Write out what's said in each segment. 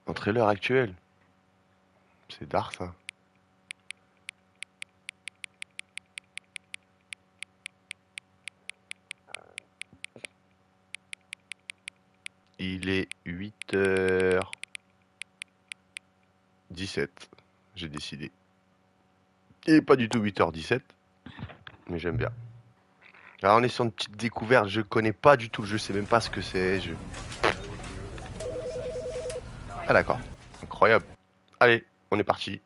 Entre l'heure actuelle. C'est d'art ça. Il est 8h17. J'ai décidé. Il est pas du tout 8h17. Mais j'aime bien. Alors on est sur une petite découverte. Je connais pas du tout le jeu. Je sais même pas ce que c'est. Ah d'accord. Incroyable. Allez, on est parti.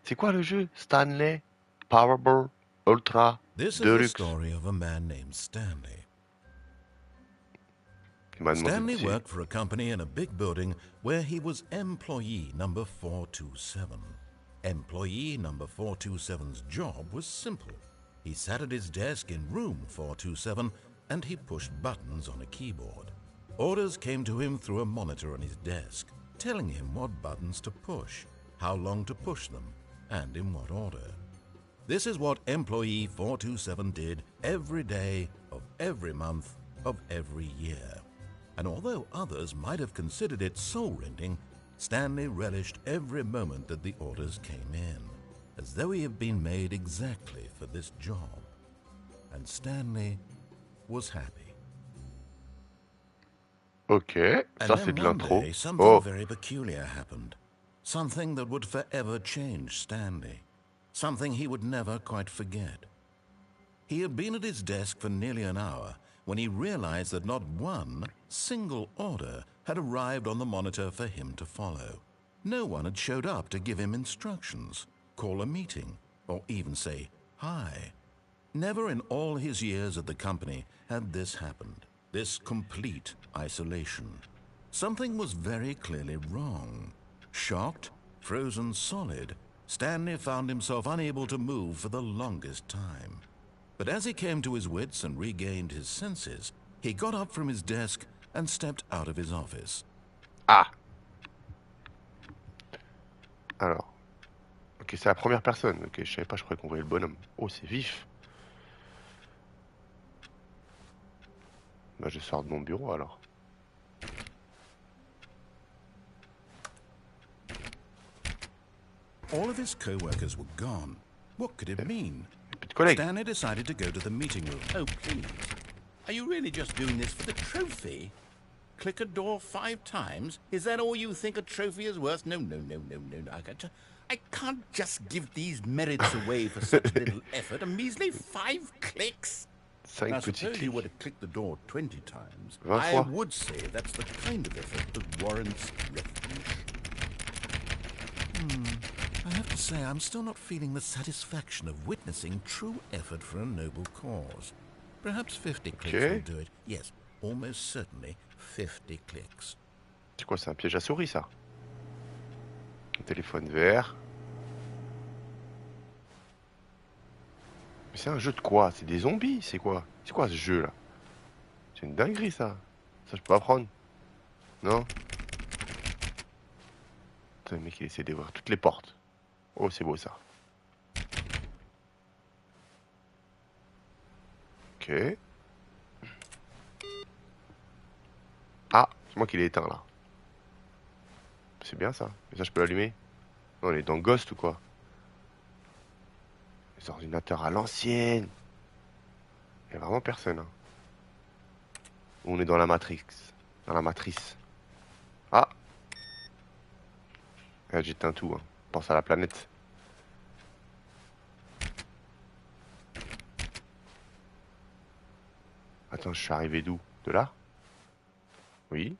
C'est quoi le jeu? Stanley Powerball Ultra This is the Deluxe. story of a man named Stanley. Il m'a demandé Stanley de worked for a company in a big building where he was employee number 427. Employee number 427's job was simple. He sat at his desk in room 427 and he pushed buttons on a keyboard. Orders came to him through a monitor on his desk, telling him what buttons to push, how long to push them, and in what order. This is what employee 427 did every day of every month of every year. And although others might have considered it soul-rending, Stanley relished every moment that the orders came in, as though he had been made exactly for this job. And Stanley was happy. Ok, ça And c'est then de one l'intro. day, something Oh, very peculiar happened. Something that would forever change Stanley. Something he would never quite forget. He had been at his desk for nearly an hour when he realized that not one single order had arrived on the monitor for him to follow. No one had showed up to give him instructions, call a meeting, or even say hi. Never in all his years at the company had this happened, this complete isolation. Something was very clearly wrong. Shocked, frozen solid, Stanley found himself unable to move for the longest time. But as he came to his wits and regained his senses, he got up from his desk and stepped out of his office. ah. Alors, ok, c'est la première personne. Ok, je savais pas, je croyais qu'on voyait le bonhomme. Oh, c'est vif. Bah, je sors de mon bureau alors. All of his co-workers were gone. What could it mean? Plus de collègues. Stanley decided to go to the meeting room. Oh, please. Are you really just doing this for the trophy? Click a door 5 times? Is that all you think a trophy is worth? No. I can't just give these merits away for such little effort. A measly 5 clicks. 5 Now, petits suppose you were clics. to click the door 20 times. 20 I fois. would say that's the kind of effort that warrants recognition. I have to say, I'm still not feeling the satisfaction of witnessing true effort for a noble cause. Perhaps 50 clicks Okay. will do it. Yes, almost certainly 50 clicks. C'est quoi, c'est un piège à souris ça? Un téléphone vert. Mais c'est un jeu de quoi? C'est des zombies? C'est quoi? C'est quoi ce jeu là? C'est une dinguerie ça. Ça je peux pas prendre. Non? Putain, le mec il essaie d'ouvrir toutes les portes. Oh c'est beau ça. Ok. Ah, c'est moi qui l'ai éteint là. C'est bien ça. Et ça je peux l'allumer? Non, on est dans Ghost ou quoi? Les ordinateurs à l'ancienne. Il y a vraiment personne. Hein. On est dans la Matrix. Dans la matrice. Ah! Regarde, j'éteins tout. Hein. Pense à la planète. Attends, je suis arrivé d'où? De là? Oui.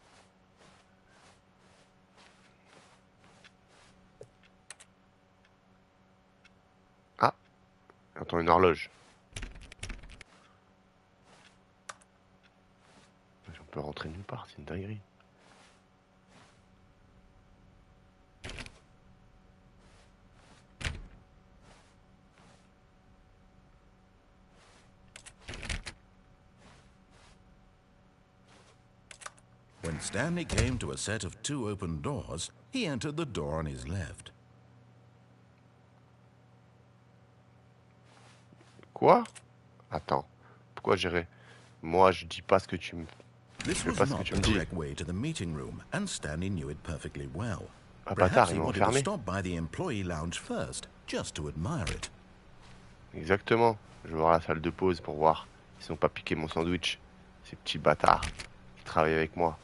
Ah! J'entends une horloge. On peut rentrer nulle part, c'est une dinguerie. When Stanley came to a set of 2 open doors, he entered the door on his left. Quoi? Attends. Pourquoi j'irais? Moi, je dis pas ce que tu me... This Je sais was pas ce que not tu the me dis. correct way to the meeting room, and Stanley knew it perfectly well. Ah Perhaps bâtard, he il m'a wanted to enfermé. stop by the employee lounge first, just to admire it. Exactement. Je vais voir la salle de pause pour voir s'ils n'ont pas piqué mon sandwich. Ces petits bâtards qui travaillent avec moi.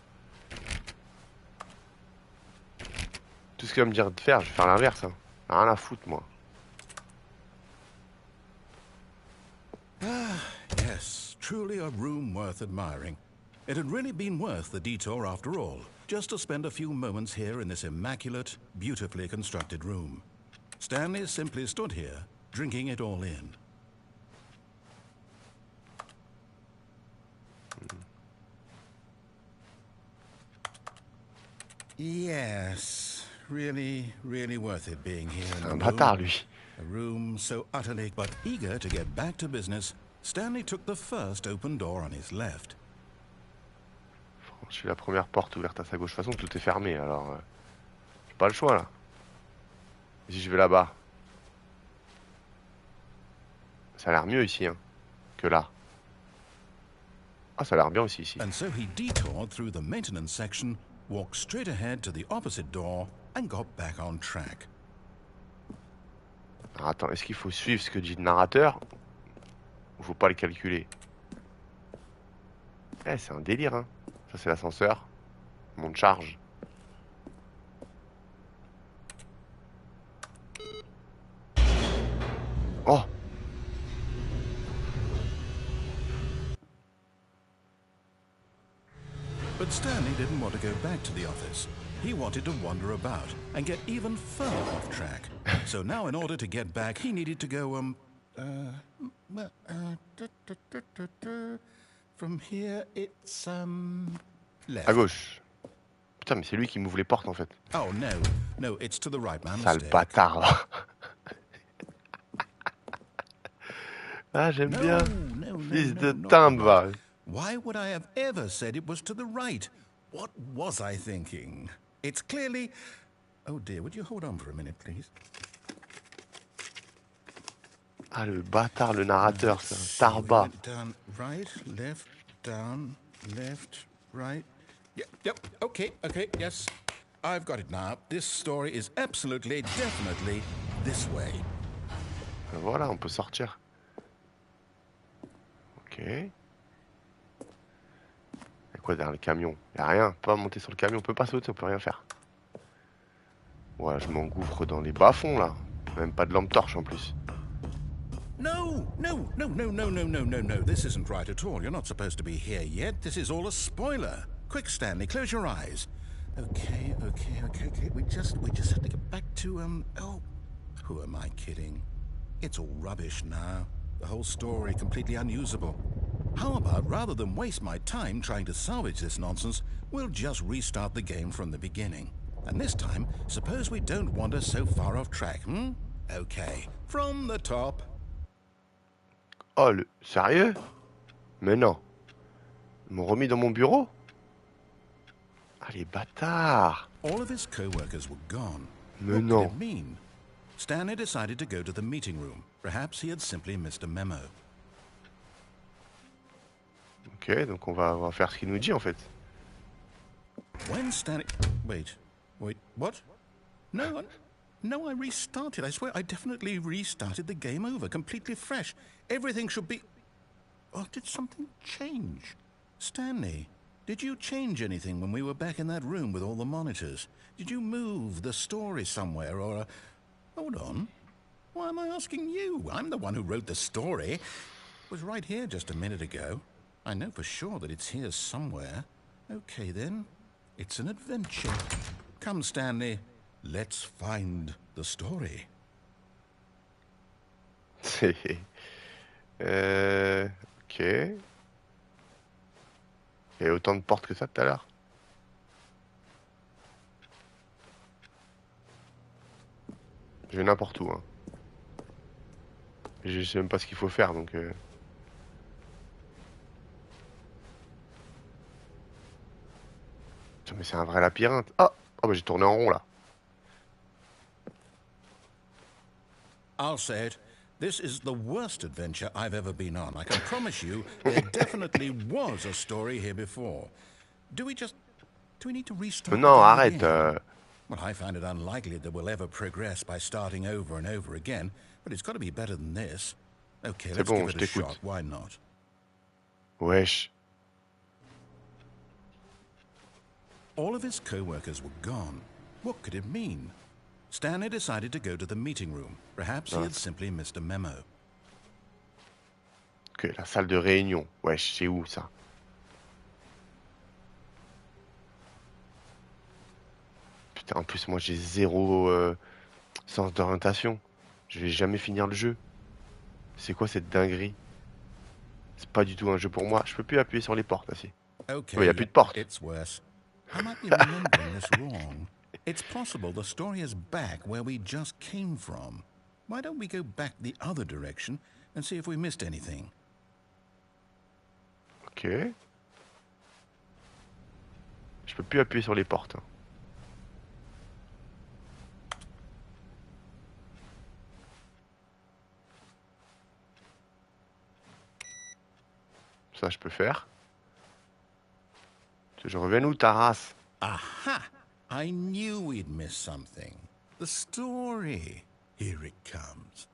Tout ce qu'il va me dire de faire, je vais faire l'inverse. Hein. Rien à foutre, moi. Yes, truly a room worth admiring. It had really been worth the detour after all, just to spend a few moments here in this immaculate, beautifully constructed room. Stanley simply stood here, drinking it all in. Yes, really, really worth it being here in C'est un the bâtard, room. lui. A room so utterly, but eager to get back to business, Stanley took the first open door on his left. Je suis la première porte ouverte à sa gauche. De toute façon, tout est fermé, alors... j'ai pas le choix, là. Si je vais là-bas. Ça a l'air mieux ici, hein, que là. Ah, ça a l'air bien aussi, ici. And so he detoured through the maintenance section, walked straight ahead to the opposite door, and got back on track. Alors, attends, est-ce qu'il faut suivre ce que dit le narrateur? Ou faut pas le calculer? Eh, c'est un délire, hein. Ça, c'est l'ascenseur. Monte charge. Oh! But Stanley didn't want to go back to the office. He wanted to wander about and get even further off track. So now in order to get back, he needed to go, from here it's, left. À gauche. Putain, mais c'est lui qui m'ouvre les portes, en fait. Oh, no. No, it's to the right, man. Sale bâtard, là. Ah, j'aime bien. Fils de timbre, va. Why would I have ever said it was to the right? What was I thinking? It's clearly... Oh dear, would you hold on for a minute, please? Ah, le bâtard, le narrateur, c'est un tarbat. Down, right, left, right. Yep, okay, yes. I've got it now. This story is absolutely, definitely this way. Voilà, on peut sortir. Ok. Y'a quoi derrière le camion? Y'a rien, on peut pas monter sur le camion, on peut pas sauter, on peut rien faire. Voilà, je m'engouffre dans les bas-fonds là. Même pas de lampe torche en plus. No. This isn't right at all. You're not supposed to be here yet. This is all a spoiler. Quick, Stanley, close your eyes. Okay. We just have to get back to, oh, who am I kidding? It's all rubbish now. The whole story completely unusable. How about, rather than waste my time trying to salvage this nonsense, we'll just restart the game from the beginning. And this time, suppose we don't wander so far off track, hmm? Okay, from the top. Oh, le... Sérieux? Mais non. Ils m'ont remis dans mon bureau? Ah, les bâtards! All of his co-workers were gone. Mais What non. could it mean? Stanley decided to go to the meeting room. Perhaps he had simply missed a memo. Ok, donc on va faire ce qu'il nous dit en fait. When Stanley... Wait, what? No, I restarted. I swear, I definitely restarted the game over, completely fresh. Everything should be... Oh, did something change? Stanley, did you change anything when we were back in that room with all the monitors? Did you move the story somewhere or... Hold on. Why am I asking you? I'm the one who wrote the story. It was right here just a minute ago. I know for sure that it's here somewhere. Okay, then. It's an adventure. Come, Stanley. Let's find the story. Ok. Il y a autant de portes que ça tout à l'heure. Je vais n'importe où. Hein. Je sais même pas ce qu'il faut faire, donc... Putain, mais c'est un vrai labyrinthe. Ah, oh, bah j'ai tourné en rond, là. I'll say it. This is the worst adventure I've ever been on. I can promise you there definitely was a story here before. Do we need to restart Non, the game arrête. again? Well, I find it unlikely that we'll ever progress by starting over and over again, but it's got to be better than this. Okay, C'est let's bon, give je it a t'écoute. shot. Why not? Wesh. All of his co-workers were gone. What could it mean? Stanley decided to go to the meeting room. Perhaps he had simply missed a memo. Ok, la salle de réunion. Wesh, c'est où ça? Putain, en plus, moi j'ai zéro sens d'orientation. Je vais jamais finir le jeu. C'est quoi cette dinguerie? C'est pas du tout un jeu pour moi. Je peux plus appuyer sur les portes, là, si. Okay, Il n'y a plus de porte. it's worse. I might be remembering this wrong. It's possible the story is back where we just came from. Why don't we go back the other direction and see if we missed anything? Ok. Je peux plus appuyer sur les portes. Hein. Ça, je peux faire. Je reviens où, ta race? Aha! I knew we'd miss something. The story. Here it comes.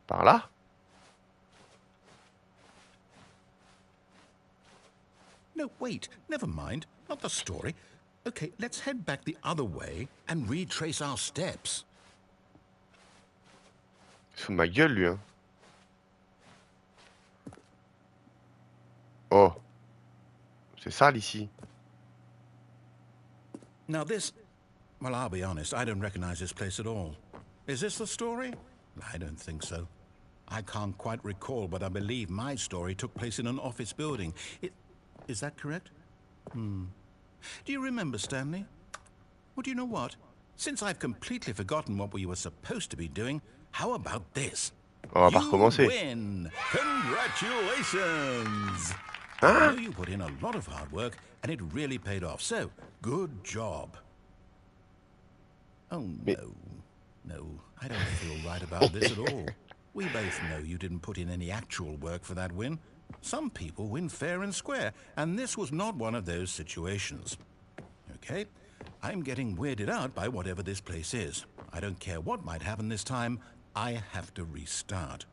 Par là? No, wait. Never mind. Not the story. Okay, let's head back the other way and retrace our steps. Il se fout de ma gueule, lui, hein. Oh. C'est sale, ici. Now this... Well, I'll be honest, I don't recognize this place at all. Is this the story? I don't think so. I can't quite recall, but I believe my story took place in an office building. Is that correct? Do you remember, Stanley? Well, do you know what? Since I've completely forgotten what we were supposed to be doing, how about this? On va pas recommencer. Win! Congratulations! I Hein? know you put in a lot of hard work, and it really paid off, so good job. Oh, no. No, I don't feel right about this at all. We both know you didn't put in any actual work for that win. Some people win fair and square, and this was not one of those situations. Okay, I'm getting weirded out by whatever this place is. I don't care what might happen this time, I have to restart.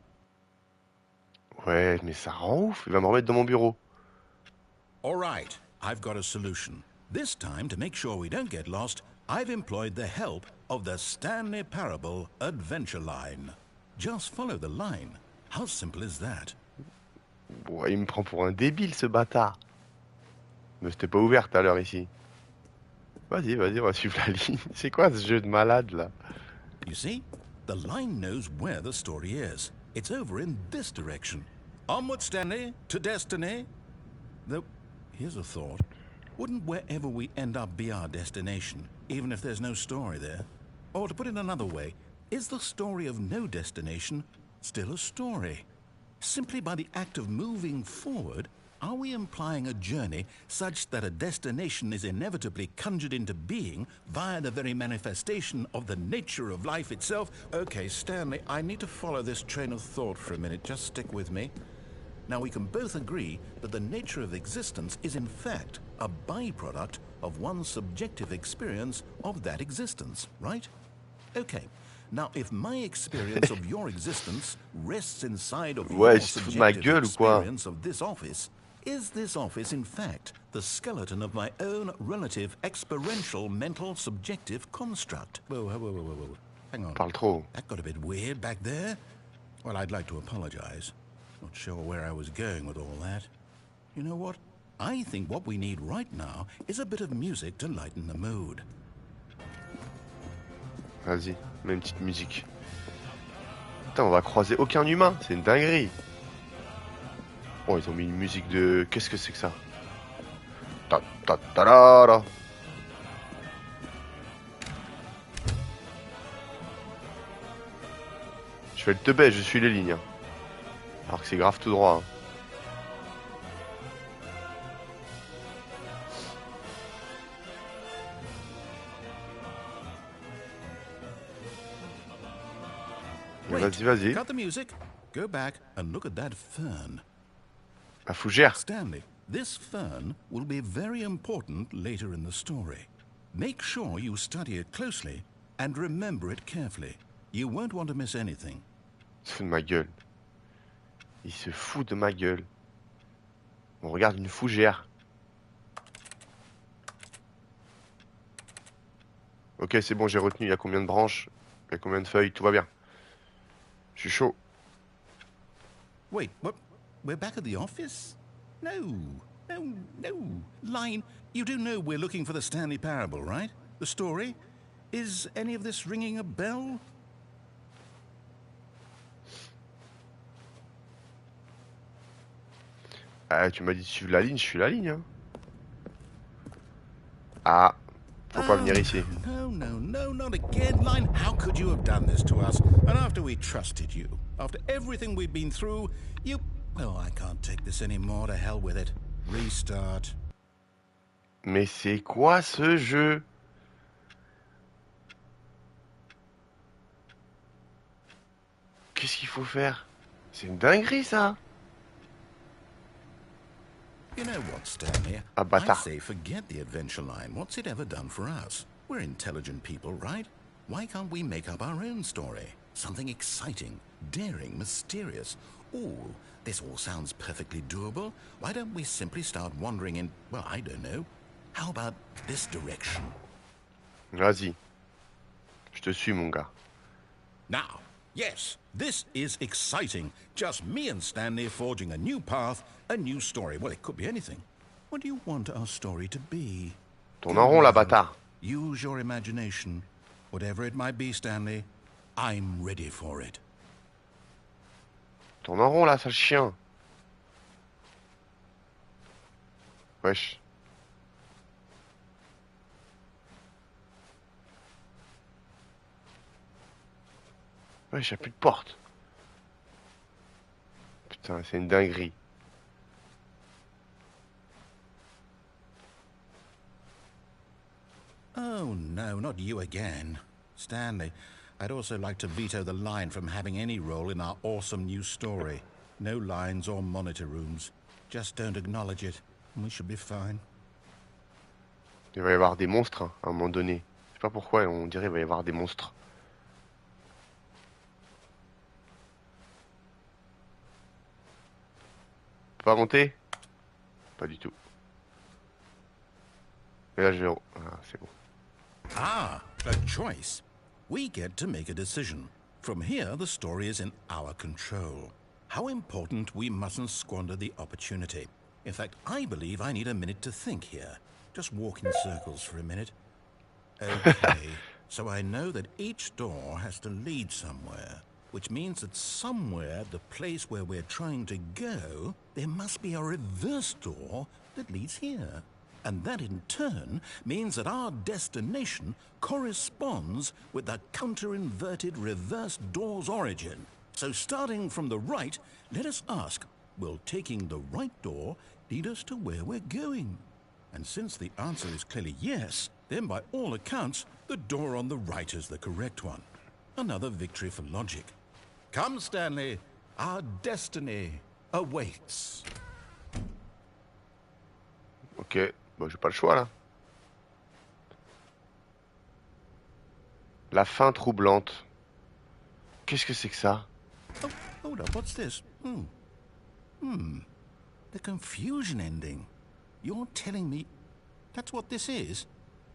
Ouais, mais ça rend ouf. Il va me remettre dans mon bureau. All right, I've got a solution. This time, to make sure we don't get lost, I've employed the help of the Stanley Parable Adventure Line. Just follow the line. How simple is that? Ouais, il me prend pour un débile, ce bâtard. Mais c'était pas ouvert tout à l'heure, ici. Vas-y, vas-y, on va suivre la ligne. C'est quoi ce jeu de malade, là? You see, the line knows where the story is. It's over in this direction. Onward, Stanley, to destiny. Though, here's a thought. Wouldn't wherever we end up be our destination, even if there's no story there? Or to put it another way, is the story of no destination still a story? Simply by the act of moving forward, are we implying a journey such that a destination is inevitably conjured into being via the very manifestation of the nature of life itself? Okay, Stanley, I need to follow this train of thought for a minute. Just stick with me. Now, we can both agree that the nature of existence is in fact a byproduct of one's subjective experience of that existence, right? Okay. Now, if my experience of your existence rests inside of Ouais, your je te fous de ma subjective gueule ou quoi? experience of this office, is this office in fact the skeleton of my own relative experiential mental subjective construct? Whoa. Hang on. Parle trop. That got a bit weird back there. Well, I'd like to apologize. Not sure where I was going with all that. You know what? I think what we need right now is a bit of music to lighten the mood. Vas-y, mets une petite musique. Putain, on va croiser aucun humain. C'est une dinguerie. Oh, ils ont mis une musique de... Qu'est-ce que c'est que ça? Ta ta ta la la. Je fais le teubé, je suis les lignes. Hein. Alors que c'est grave tout droit. Hein. Vas-y, vas-y. Cut the music. Go back and look at that fern. La fougère. Stanley, this fern will be very important later in the story. Make sure you study it closely and remember it carefully. You won't want to miss anything. Il se fout de ma gueule. Il se fout de ma gueule. On regarde une fougère. Ok, c'est bon, j'ai retenu. Il y a combien de branches? Il y a combien de feuilles? Tout va bien. Je suis chaud. Wait, what? We're back at the office? No. Line, you do know we're looking for the Stanley Parable, right? The story? Is any of this ringing a bell? Ah, tu m'as dit de suivre la ligne, je suis la ligne. Hein. Ah, faut pas venir ici. No, not again, Line. How could you have done this to us? And after we trusted you, after everything we've been through, you... Oh, I can't take this anymore. To hell with it. Restart. Mais c'est quoi ce jeu? Qu'est-ce qu'il faut faire? C'est une dinguerie, ça. You know what, Stanley? Ah, I bâtard. say forget the adventure line. What's it ever done for us? We're intelligent people, right? Why can't we make up our own story? Something exciting, daring, mysterious. Ooh, this all sounds perfectly doable. Why don't we simply start wandering in, well, I don't know. How about this direction? Vas-y. Je te suis, mon gars. Now, yes, this is exciting. Just me and Stanley forging a new path, a new story. Well, it could be anything. What do you want our story to be? Tourne en rond, là, bâtard. Use your imagination. Whatever it might be, Stanley, I'm ready for it. Tourne en rond, là, sale chien. Wesh. Wesh, y'a plus de porte. Putain, c'est une dinguerie. Oh, no, not you again. Stanley, I'd also like to veto the line from having any role in our awesome new story. No lines or monitor rooms. Just don't acknowledge it, and we should be fine. Il va y avoir des monstres, hein, à un moment donné. Je sais pas pourquoi, on dirait qu'il va y avoir des monstres. Pas monter? Pas du tout. Et là, je vais... Ah, c'est bon. Ah, a choice. We get to make a decision. From here, the story is in our control. How important we mustn't squander the opportunity. In fact, I believe I need a minute to think here. Just walk in circles for a minute. Okay, so I know that each door has to lead somewhere, which means that somewhere, the place where we're trying to go, there must be a reverse door that leads here. And that in turn means that our destination corresponds with the counter-inverted reverse door's origin. So starting from the right, let us ask, will taking the right door lead us to where we're going? And since the answer is clearly yes, then by all accounts, the door on the right is the correct one. Another victory for logic. Come, Stanley, our destiny awaits. Ok, bon, j'ai pas le choix, là. La fin troublante. Qu'est-ce que c'est que ça? Oh, hold up, what's this? The confusion ending. You're telling me that's what this is?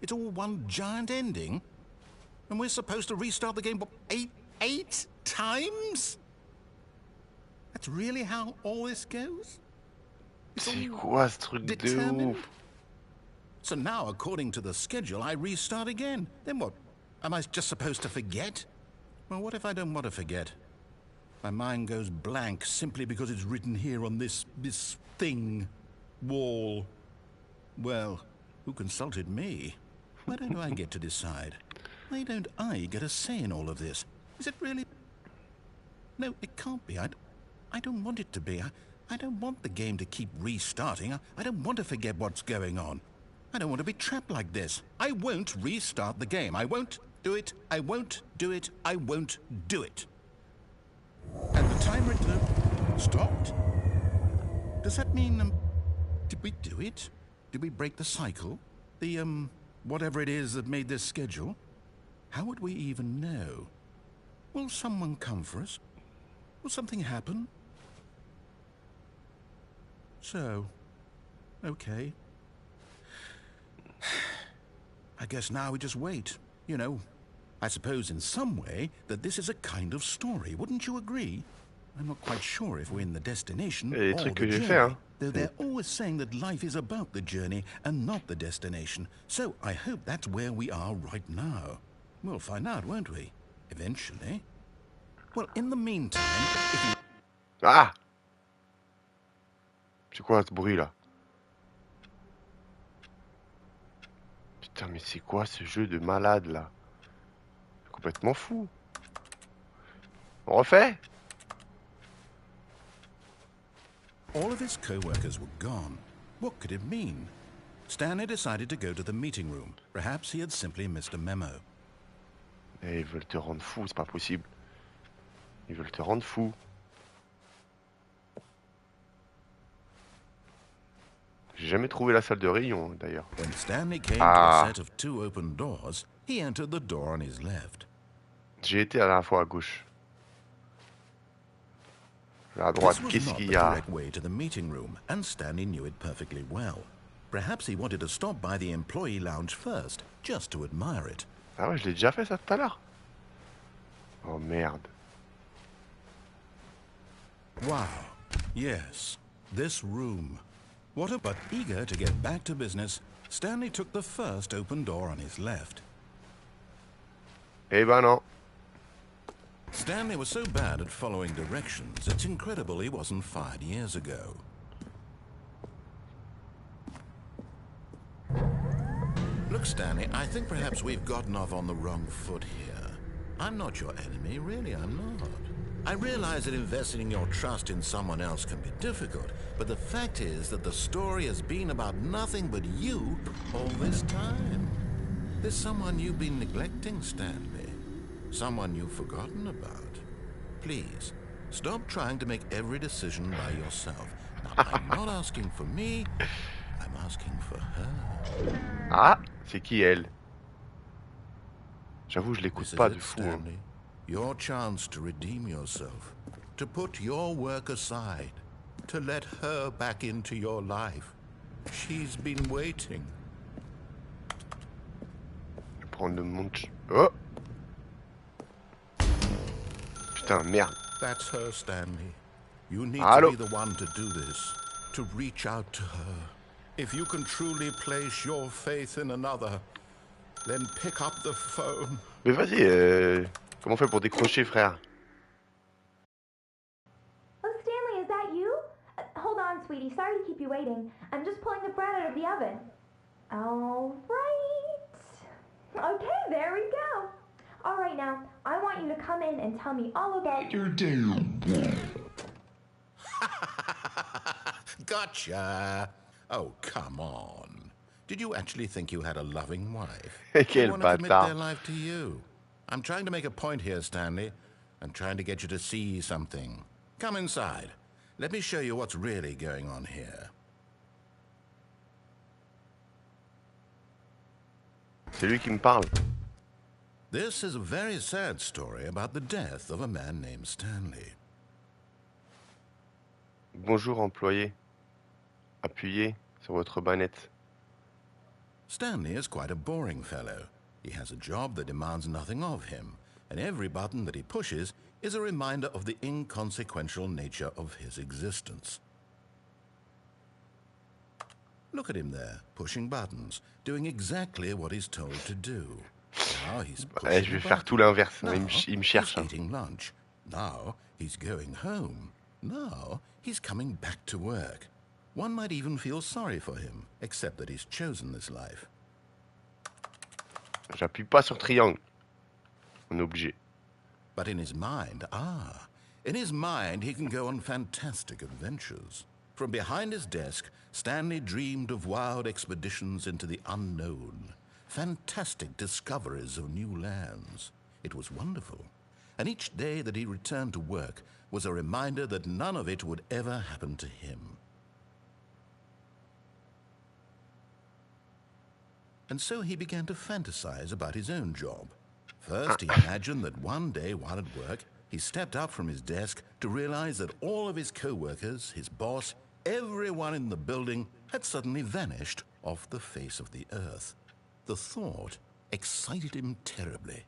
It's all one giant ending? And we're supposed to restart the game, what, eight times? That's really how all this goes? C'est quoi ce truc de ouf? So now, according to the schedule, I restart again. Then what? Am I just supposed to forget? Well, what if I don't want to forget? My mind goes blank simply because it's written here on this thing, wall. Well, who consulted me? Why don't I get to decide? Why don't I get a say in all of this? Is it really? No, it can't be. I don't want it to be. I don't want the game to keep restarting. I don't want to forget what's going on. I don't want to be trapped like this. I won't restart the game. I won't do it. I won't do it. I won't do it. And the timer stopped? Does that mean, did we do it? Did we break the cycle? The, whatever it is that made this schedule? How would we even know? Will someone come for us? Will something happen? So, okay. I guess now we just wait. You know, I suppose in some way that this is a kind of story. Wouldn't you agree? I'm not quite sure if we're in the destination or the journey, though they're always saying that life is about the journey and not the destination. So I hope that's where we are right now. We'll find out, won't we? Eventually. Well, in the meantime, if you... Ah! C'est quoi ce bruit là? Putain, mais c'est quoi ce jeu de malade là? C'est complètement fou. On refait? All of his co-workers were gone. What could it mean? Stanley decided to go to the meeting room. Perhaps he had simply missed a memo. Et ils veulent te rendre fou, c'est pas possible. Ils veulent te rendre fou. J'ai jamais trouvé la salle de réunion d'ailleurs. When Stanley came to a set of 2 open doors, he entered the door on his left. J'ai été à la fois à gauche. À droite, qu'est-ce qu'il y a? This was not the correct way to the meeting room, and Stanley knew it perfectly well. Perhaps he wanted to stop by the employee lounge first, just to admire it. Ah ouais, je l'ai déjà fait ça tout à l'heure. Oh merde. Wow. Yes, this room. But eager to get back to business, Stanley took the first open door on his left. Eh ben non. Stanley was so bad at following directions, it's incredible he wasn't fired years ago. Look, Stanley, I think perhaps we've gotten off on the wrong foot here. I'm not your enemy, really, I'm not. I realize that investing your trust in someone else can be difficult, but the fact is that the story has been about nothing but you all this time. There's someone you've been neglecting, Stanley. Someone you've forgotten about. Please, stop trying to make every decision by yourself. Now, I'm not asking for me, I'm asking for her. Ah, c'est qui elle? J'avoue, je l'écoute pas de fou. Stanley. Your chance to redeem yourself, to put your work aside, to let her back into your life. She's been waiting. Je vais prendre mon... Oh! Putain, merde. That's her, Stanley. You need Allô? to be the one to do this, to reach out to her. If you can truly place your faith in another, then pick up the phone. Mais vas-y, comment on fait pour décrocher, frère? Oh, Stanley, is that you? Hold on, sweetie. Sorry to keep you waiting. I'm just pulling the bread out of the oven. All right. Okay, there we go. All right, now, I want you to come in and tell me all about your day. Gotcha. Oh, come on. Did you actually think you had a loving wife? Quel want to commit bâtard. their life to you? I'm trying to make a point here, Stanley. I'm trying to get you to see something. Come inside. Let me show you what's really going on here. C'est lui qui me parle. This is a very sad story about the death of a man named Stanley. Bonjour, employé. Appuyez sur votre manette. Stanley is quite a boring fellow. He has a job that demands nothing of him, and every button that he pushes is a reminder of the inconsequential nature of his existence. Look at him there, pushing buttons, doing exactly what he's told to do. Now he's pushing Je vais faire tout l'inverse. Il me cherche. He's eating lunch. Now he's going home. Now he's coming back to work. One might even feel sorry for him, except that he's chosen this life. J'appuie pas sur triangle. On est obligé. But in his mind, in his mind he can go on fantastic adventures. From behind his desk, Stanley dreamed of wild expeditions into the unknown, fantastic discoveries of new lands. It was wonderful. and each day that he returned to work was a reminder that none of it would ever happen to him. And so he began to fantasize about his own job. First, he imagined that one day while at work, he stepped up from his desk to realize that all of his co-workers, his boss, everyone in the building had suddenly vanished off the face of the earth. The thought excited him terribly.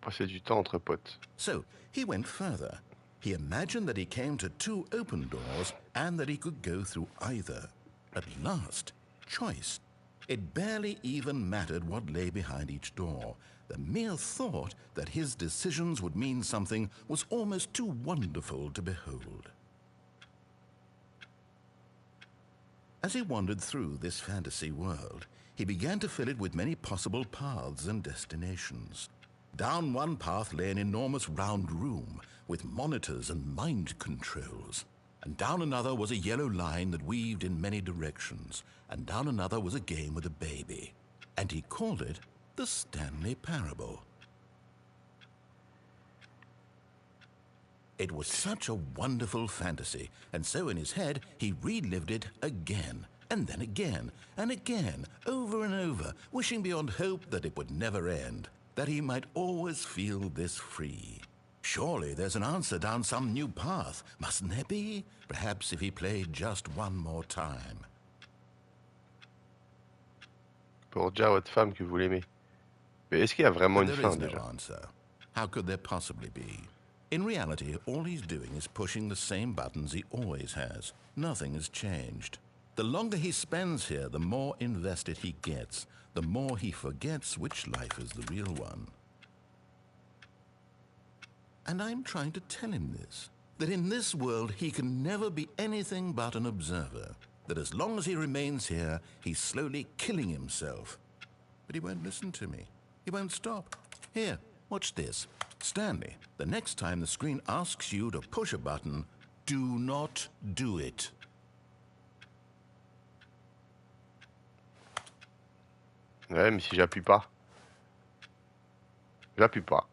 Passer du temps entre potes. So he went further. He imagined that he came to 2 open doors and that he could go through either. At last, choice. It barely even mattered what lay behind each door. The mere thought that his decisions would mean something was almost too wonderful to behold. As he wandered through this fantasy world, he began to fill it with many possible paths and destinations. Down one path lay an enormous round room with monitors and mind controls. And down another was a yellow line that weaved in many directions. And down another was a game with a baby. And he called it the Stanley Parable. It was such a wonderful fantasy, and so in his head he relived it again, and then again, and again, over and over, wishing beyond hope that it would never end, that he might always feel this free. Surely there's an answer down some new path, mustn't there be? Perhaps if he played just one more time. Pour dire à votre femme que vous l'aimez. Mais est-ce qu'il y a vraiment But une there fin is no déjà? answer. How could there possibly be? In reality, all he's doing is pushing the same buttons he always has. Nothing has changed. The longer he spends here, the more invested he gets, the more he forgets which life is the real one. And I'm trying to tell him this, that in this world he can never be anything but an observer, that as long as he remains here, he's slowly killing himself. But he won't listen to me. He won't stop. Here, watch this. Stanley, the next time the screen asks you to push a button, do not do it. Ouais, mais si j'appuie pas. J'appuie pas.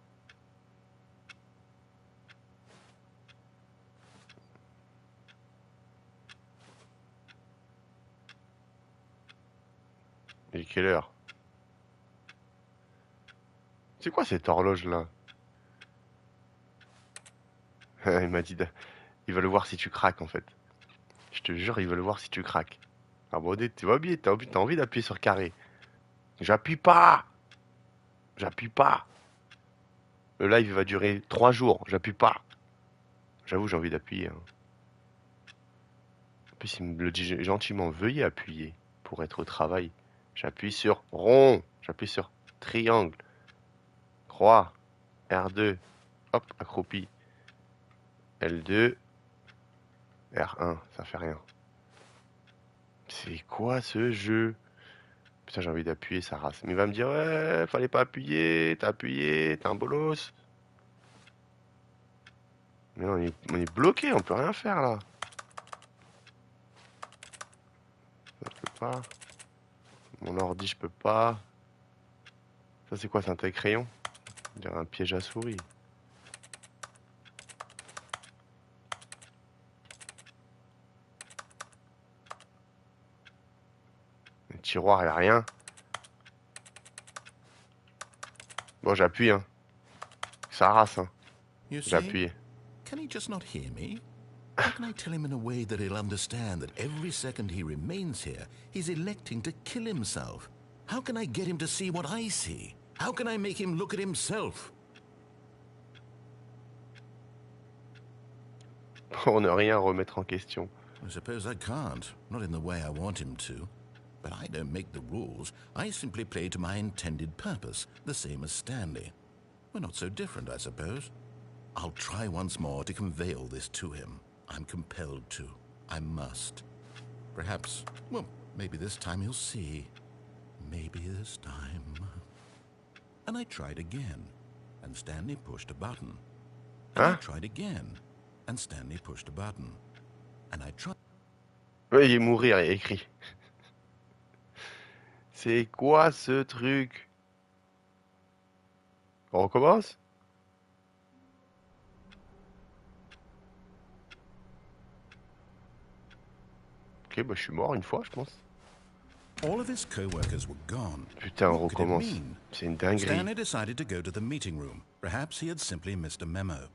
Il est quelle heure? C'est quoi cette horloge là? Il m'a dit, il va le voir si tu craques en fait. Je te jure, il va le voir si tu craques. Abonné, tu vas bien, t'as envie d'appuyer sur carré. J'appuie pas. J'appuie pas. Le live va durer 3 jours. J'appuie pas. J'avoue, j'ai envie d'appuyer. Hein. En plus, il me le dit gentiment. Veuillez appuyer pour être au travail. J'appuie sur rond. J'appuie sur triangle. Croix. R2. Hop, accroupi. L2. R1. Ça fait rien. C'est quoi ce jeu? Putain, j'ai envie d'appuyer, ça race. Mais il va me dire, ouais, fallait pas appuyer, t'es un bolos. Mais non, on est bloqué, on peut rien faire là. Ça, je peux pas. Mon ordi, je peux pas. Ça, c'est quoi, c'est un taille-crayon? On dirait un piège à souris. Le tiroir, il a rien. Bon, j'appuie, hein. Ça race, hein. You J'ai see? appuyé. Can he just not hear me? How can I tell him in a way that he'll understand that every second he remains here, he's electing to kill himself? How can I get him to see what I see? How can I make him look at himself? Pour ne rien remettre en question. I suppose I can't, not in the way I want him to. But I don't make the rules. I simply play to my intended purpose, the same as Stanley. We're not so different, I suppose. I'll try once more to convey all this to him. I'm compelled to. I must. Perhaps, well, maybe this time he'll see. Maybe this time. And I tried again, and Stanley pushed a button. And I tried again, and Stanley pushed a button. And I tried... Veuillez mourir, il y a écrit. C'est quoi ce truc? On recommence? Ok, bah je suis mort une fois, je pense. All of his co-workers were gone. Putain, on What could it recommence. mean? C'est une dinguerie. Stanley decided to go to the meeting room. Perhaps he had simply missed a memo.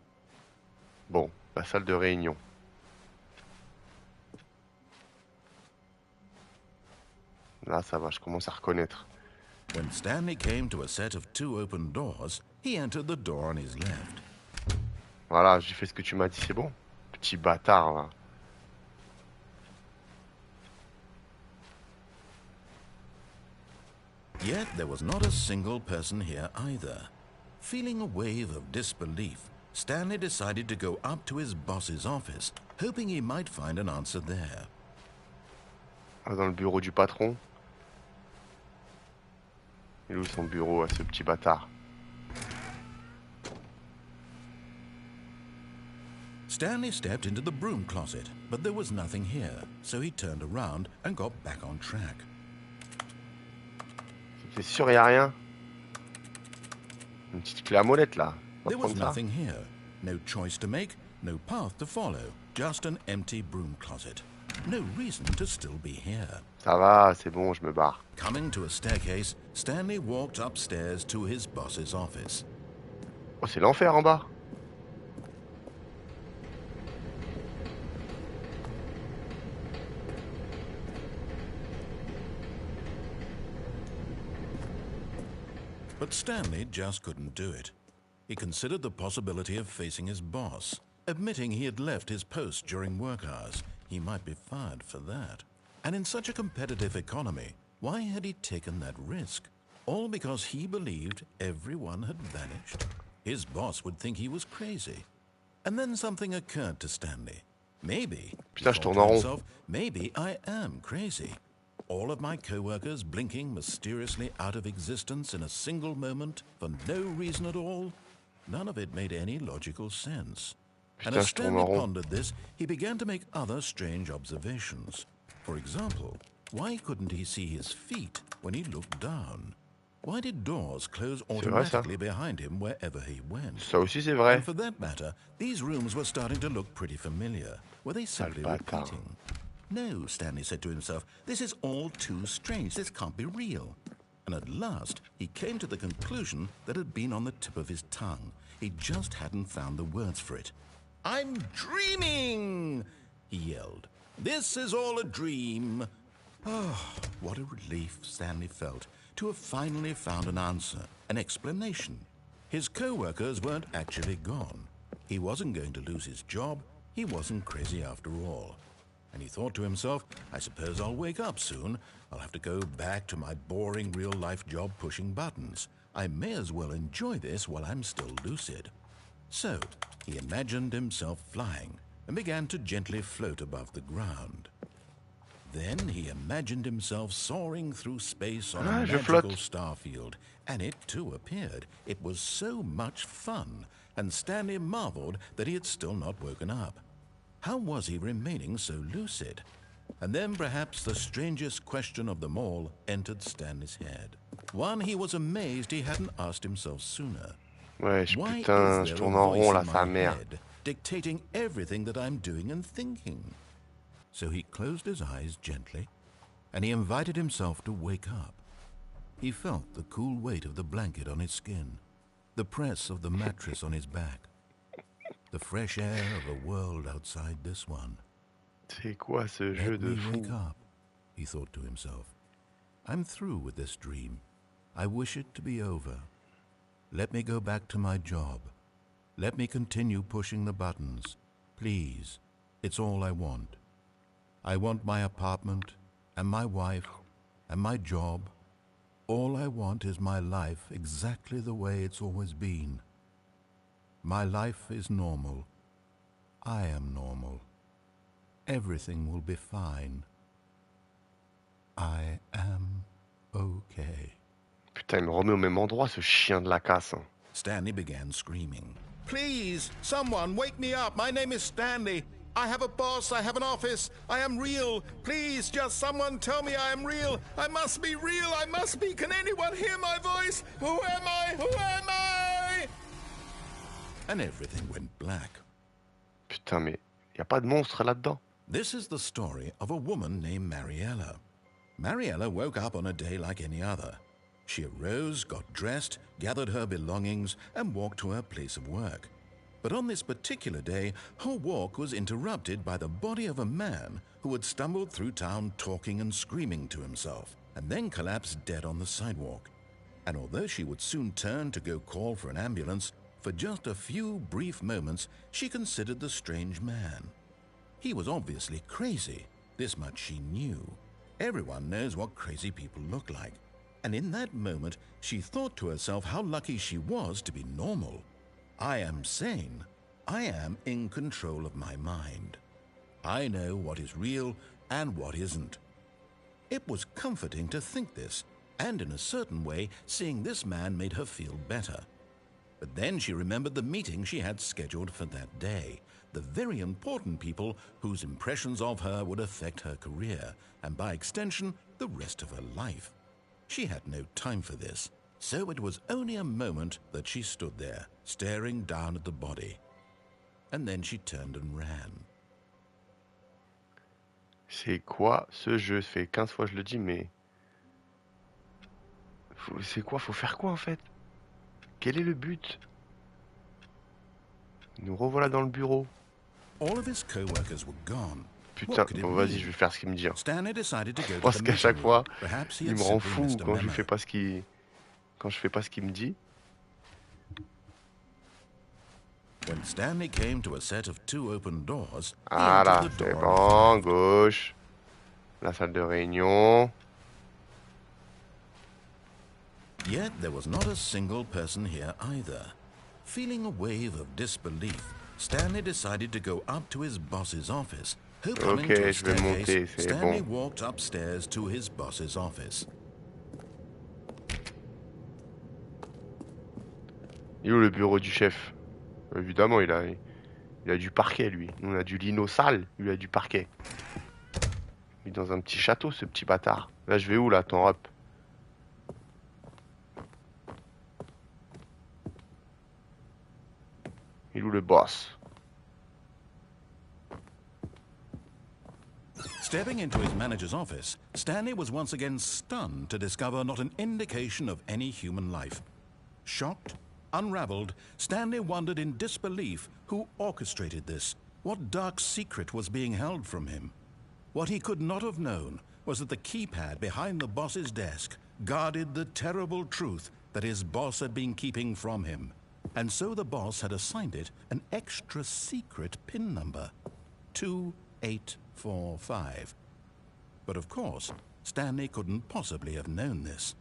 Bon, la salle de réunion. Là, ça va, je commence à reconnaître. When Stanley came to a set of 2 open doors, he entered the door on his left. Voilà, j'ai fait ce que tu m'as dit, c'est bon. Petit bâtard, là. Yet there was not a single person here either. Feeling a wave of disbelief, Stanley decided to go up to his boss's office, hoping he might find an answer there. Dans le bureau du patron. Il est où son bureau à ce petit bâtard? Stanley stepped into the broom closet, but there was nothing here, so he turned around and got back on track. C'est sûr, il n'y a rien. Une petite clé à molette là. On va There was prendre ça. nothing here. No choice to make, no path to follow, just an empty broom closet. No reason to still be here. Ça va, c'est bon, je me barre. Coming to a staircase, Stanley walked upstairs to his boss's office. Oh, c'est l'enfer en bas. But Stanley just couldn't do it. He considered the possibility of facing his boss, admitting he had left his post during work hours. He might be fired for that. And in such a competitive economy, why had he taken that risk? All because he believed everyone had vanished. His boss would think he was crazy. And then something occurred to Stanley. Maybe, he Putain, je thought tourne to en rond. himself, maybe I am crazy. All of my co-workers blinking mysteriously out of existence in a single moment for no reason at all? None of it made any logical sense. And Putain, as je tourne Stanley en rond. pondered this, he began to make other strange observations. For example, why couldn't he see his feet when he looked down? Why did doors close vrai, ça. automatically behind him wherever he went? Ça aussi, c'est vrai. And for that matter, these rooms were starting to look pretty familiar. Were they simply bâtard. repeating? No, Stanley said to himself, this is all too strange. This can't be real. And at last, he came to the conclusion that had been on the tip of his tongue. He just hadn't found the words for it. I'm dreaming, he yelled. This is all a dream. Oh, what a relief Stanley felt to have finally found an answer, an explanation. His co-workers weren't actually gone. He wasn't going to lose his job. He wasn't crazy after all. And he thought to himself, I suppose I'll wake up soon. I'll have to go back to my boring real-life job pushing buttons. I may as well enjoy this while I'm still lucid. So, he imagined himself flying and began to gently float above the ground. Then he imagined himself soaring through space on a je magical flotte. starfield, and it too appeared. It was so much fun, and Stanley marveled that he had still not woken up. How was he remaining so lucid? And then perhaps the strangest question of them all entered Stanley's head. One he was amazed he hadn't asked himself sooner. Ouais, Why putain, is je there tourne a en voice rond là, in sa my mère. head dictating everything that I'm doing and thinking? So he closed his eyes gently, and he invited himself to wake up. He felt the cool weight of the blanket on his skin, the press of the mattress on his back, the fresh air of a world outside this one. C'est quoi ce jeu Let de me fou? wake up, he thought to himself. I'm through with this dream. I wish it to be over. Let me go back to my job. Let me continue pushing the buttons. Please, it's all I want. I want my apartment, and my wife, and my job. All I want is my life exactly the way it's always been. My life is normal. I am normal. Everything will be fine. I am okay. Putain, il me remet au même endroit, ce chien de la casse. Hein. Stanley began screaming. Please, someone, wake me up. My name is Stanley. I have a boss. I have an office. I am real. Please, just someone tell me I am real. I must be real. I must be. Can anyone hear my voice? Who am I? Who am I? and everything went black. Putain, mais y a pas de monstre là-dedans. This is the story of a woman named Mariella. Mariella woke up on a day like any other. She arose, got dressed, gathered her belongings, and walked to her place of work. But on this particular day, her walk was interrupted by the body of a man who had stumbled through town talking and screaming to himself, and then collapsed dead on the sidewalk. And although she would soon turn to go call for an ambulance, for just a few brief moments she considered the strange man. He was obviously crazy, this much she knew. Everyone knows what crazy people look like. And in that moment, she thought to herself how lucky she was to be normal. I am sane. I am in control of my mind. I know what is real and what isn't. It was comforting to think this, and in a certain way, seeing this man made her feel better. But then she remembered the meeting she had scheduled for that day, the very important people whose impressions of her would affect her career, and by extension, the rest of her life. She had no time for this, so it was only a moment that she stood there, staring down at the body. And then she turned and ran. C'est quoi ce jeu? Ça fait 15 fois que je le dis, mais... C'est quoi? Faut faire quoi en fait? Quel est le but? Nous revoilà dans le bureau. All of his co-workers were gone. Putain, bon vas-y, je vais faire ce qu'il me dit. Hein. Stanley decided to go Parce to the qu'à chaque meeting fois, room. Perhaps he il had me rend simply fou missed a quand je memo. fais pas ce qu'il... Quand je fais pas ce qu'il me dit. When Stanley came to a set of 2 open doors, he Voilà, entered the c'est door bon, gauche. La salle de réunion. Yet there was not a single person here either. Feeling a wave of disbelief, Stanley decided to go up to his boss's office. Hoping to a je vais monter, staircase, c'est Stanley bon. walked upstairs to his boss's office. Il est où le bureau du chef? Évidemment, il a du parquet, lui. Nous, on a du lino sale, lui a du parquet. Il est dans un petit château, ce petit bâtard. Là, je vais où, là? Attends, hop. Il est où le boss? Stepping into his manager's office, Stanley was once again stunned to discover not an indication of any human life. Shocked, unraveled, Stanley wondered in disbelief who orchestrated this. What dark secret was being held from him? What he could not have known was that the keypad behind the boss's desk guarded the terrible truth that his boss had been keeping from him. And so the boss had assigned it an extra secret PIN number, 2845. But of course, Stanley couldn't possibly have known this.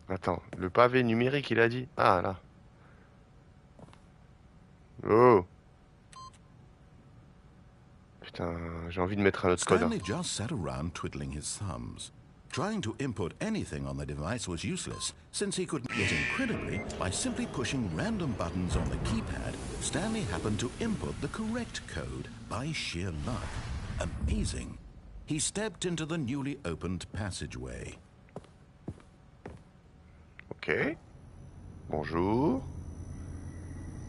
Attends, le pavé numérique, il a dit. Ah, là. Oh. Putain, j'ai envie de mettre un autre code. Stanley just sat around twiddling his thumbs. Trying to input anything on the device was useless, since he could, yet incredibly, by simply pushing random buttons on the keypad, Stanley happened to input the correct code by sheer luck. Amazing. He stepped into the newly opened passageway. Ok. Bonjour.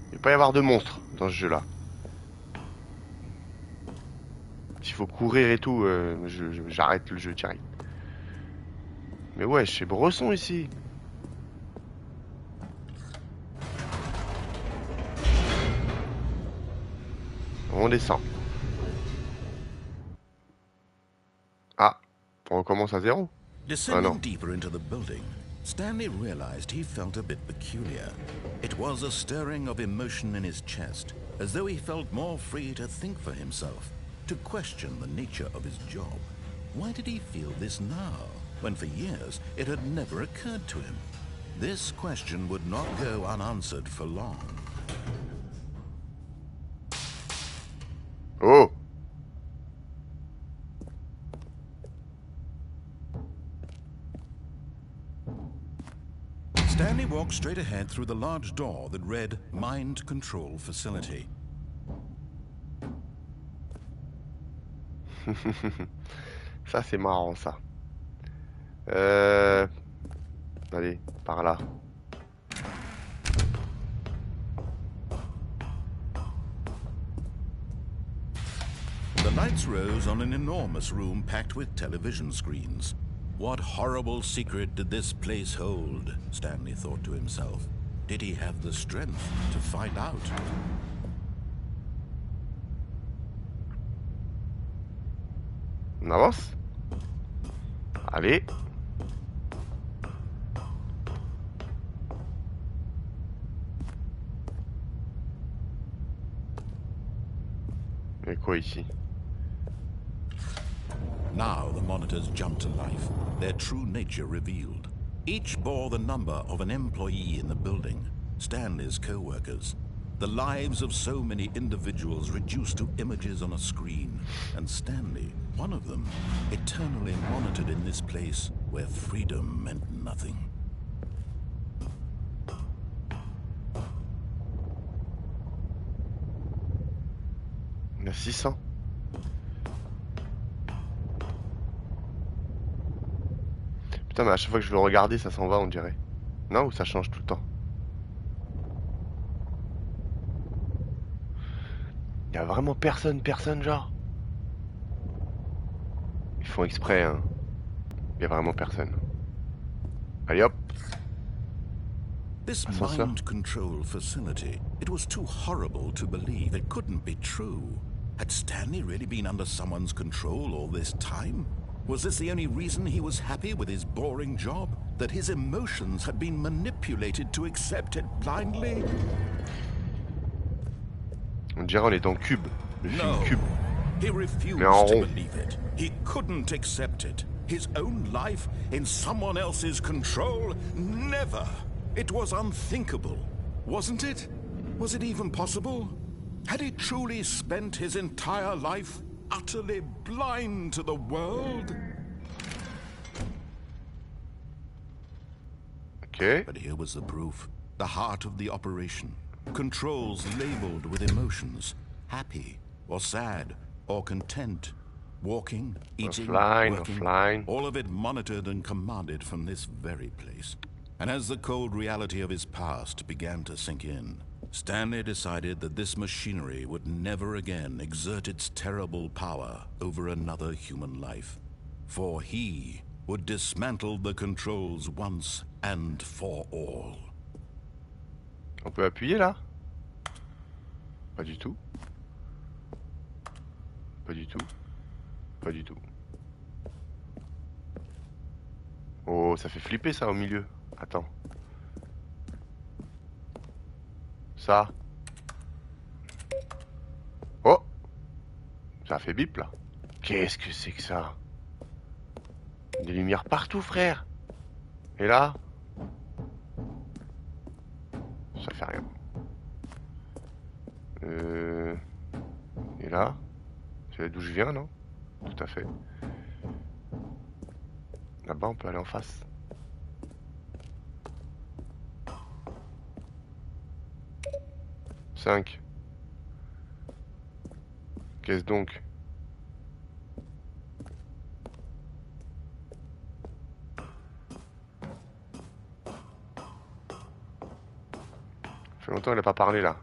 Il ne peut pas y avoir de monstres dans ce jeu-là. S'il faut courir et tout, j'arrête le jeu direct. Mais ouais, c'est Bresson ici. On descend. Ah, on recommence à zéro. Descending deeper into the building, Stanley realized he felt a bit peculiar. It was a stirring of emotion in his chest, as though he felt more free to think for himself, to question the nature of his job. Why did he feel this now, when for years it had never occurred to him? This question would not go unanswered for long. Oh! Stanley walked straight ahead through the large door that read Mind Control Facility. Ça, c'est marrant, ça. Allez, par là. The lights rose on an enormous room packed with television screens. What horrible secret did this place hold? Stanley thought to himself. Did he have the strength to find out? On avance. Allez. Il y a quoi ici? Now the monitors jumped to life, their true nature revealed. Each bore the number of an employee in the building, Stanley's co-workers. The lives of so many individuals reduced to images on a screen, and Stanley, one of them, eternally monitored in this place where freedom meant nothing. Il y a 600. Putain, mais à chaque fois que je veux regarder, ça s'en va, on dirait. Non, ou ça change tout le temps? Il y a vraiment personne, genre. Ils font exprès, hein. Il y a vraiment personne. Allez hop. This Ascenseur. mind control facility, it was too horrible to believe. It couldn't be true. Had Stanley really been under someone's control all this time? Was this the only reason he was happy with his boring job? That his emotions had been manipulated to accept it blindly? On dirait on est dans Cube. Le film No, Cube. he refused Mais en to rond. believe it. He couldn't accept it. His own life in someone else's control? Never. It was unthinkable, wasn't it? Was it even possible? Had he truly spent his entire life utterly blind to the world? Ok. But here was the proof. The heart of the operation. Controls labeled with emotions. Happy, or sad, or content. Walking, eating, Offline, working. offline. All of it monitored and commanded from this very place. And as the cold reality of his past began to sink in, Stanley decided that this machinery would never again exert its terrible power over another human life. For he would dismantle the controls once and for all. On peut appuyer là? Pas du tout. Pas du tout. Pas du tout. Oh, ça fait flipper ça au milieu. Attends. Ça. Oh! Ça a fait bip là. Qu'est-ce que c'est que ça? Des lumières partout, frère. Et là? Ça fait rien. Et là? C'est d'où je viens, non? Tout à fait. Là-bas, on peut aller en face. Cinq. Qu'est-ce donc? Ça fait longtemps qu'il n'a pas parlé là.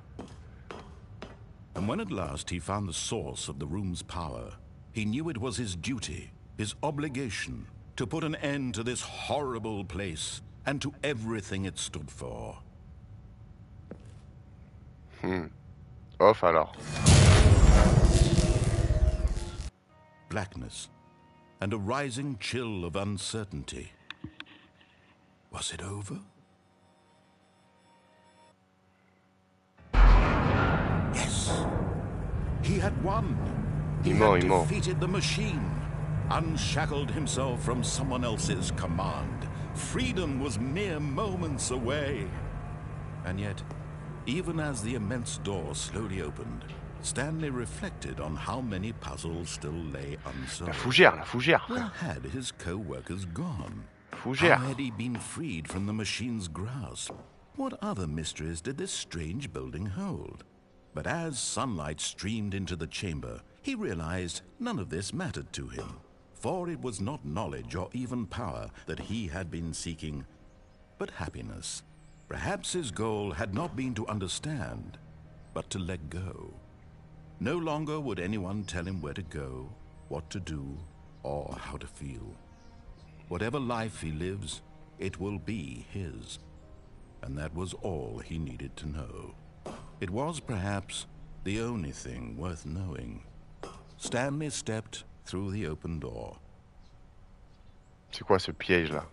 And when at last he found the source of the room's power, he knew it was his duty, his obligation, to put an end to this horrible place and to everything it stood for. Off alors. Blackness and a rising chill of uncertainty. Was it over? Yes. He had won. He had defeated the machine, unshackled himself from someone else's command. Freedom was mere moments away. And yet, even as the immense door slowly opened, Stanley reflected on how many puzzles still lay unsolved. La fougère, Where frère. had his co-workers gone? Fougère. How had he been freed from the machine's grasp? What other mysteries did this strange building hold? But as sunlight streamed into the chamber, he realized none of this mattered to him, for it was not knowledge or even power that he had been seeking, but happiness. Perhaps his goal had not been to understand, but to let go. No longer would anyone tell him where to go, what to do, or how to feel. Whatever life he lives, it will be his. And that was all he needed to know. It was perhaps the only thing worth knowing. Stanley stepped through the open door. C'est quoi ce piège là?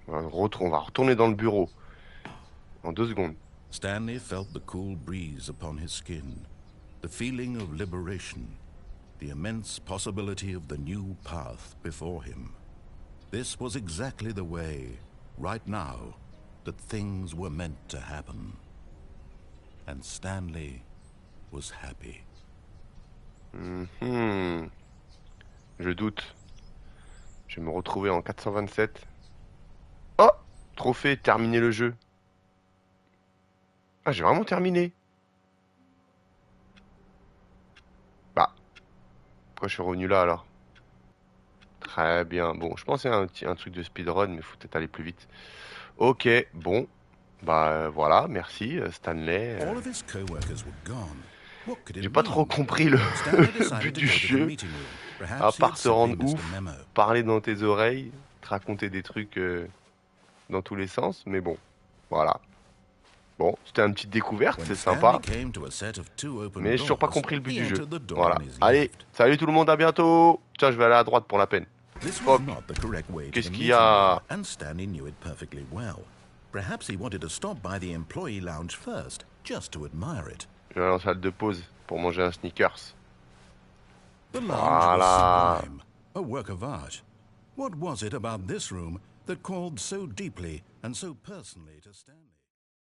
On va retourner dans le bureau. En 2 secondes. Stanley felt the cool breeze upon his skin, the feeling of liberation, the immense possibility of the new path before him. This was exactly the way, right now, that things were meant to happen. And Stanley was happy. Je doute. Je vais me retrouver en 427. Oh! Trophée, terminer le jeu. Ah, j'ai vraiment terminé. Bah. Pourquoi je suis revenu là alors? Très bien. Bon, je pensais à un truc de speedrun, mais faut peut-être aller plus vite. Ok, bon. Bah voilà, merci Stanley. J'ai pas trop compris le but du jeu. À part te rendre ouf, parler dans tes oreilles, te raconter des trucs dans tous les sens, mais bon, voilà. Bon, c'était une petite découverte, c'est sympa. Mais j'ai toujours pas compris le but du jeu. Voilà. Allez, salut tout le monde, à bientôt. Tiens, je vais aller à droite pour la peine. Fuck. Qu'est-ce qu'il y a? Perhaps he wanted to stop by the employee lounge first, just to admire it. Je vais aller en salle de pause pour manger un sneakers. The lounge was sublime, a work of art. What was it about this room that called so deeply and so personally to Stanley?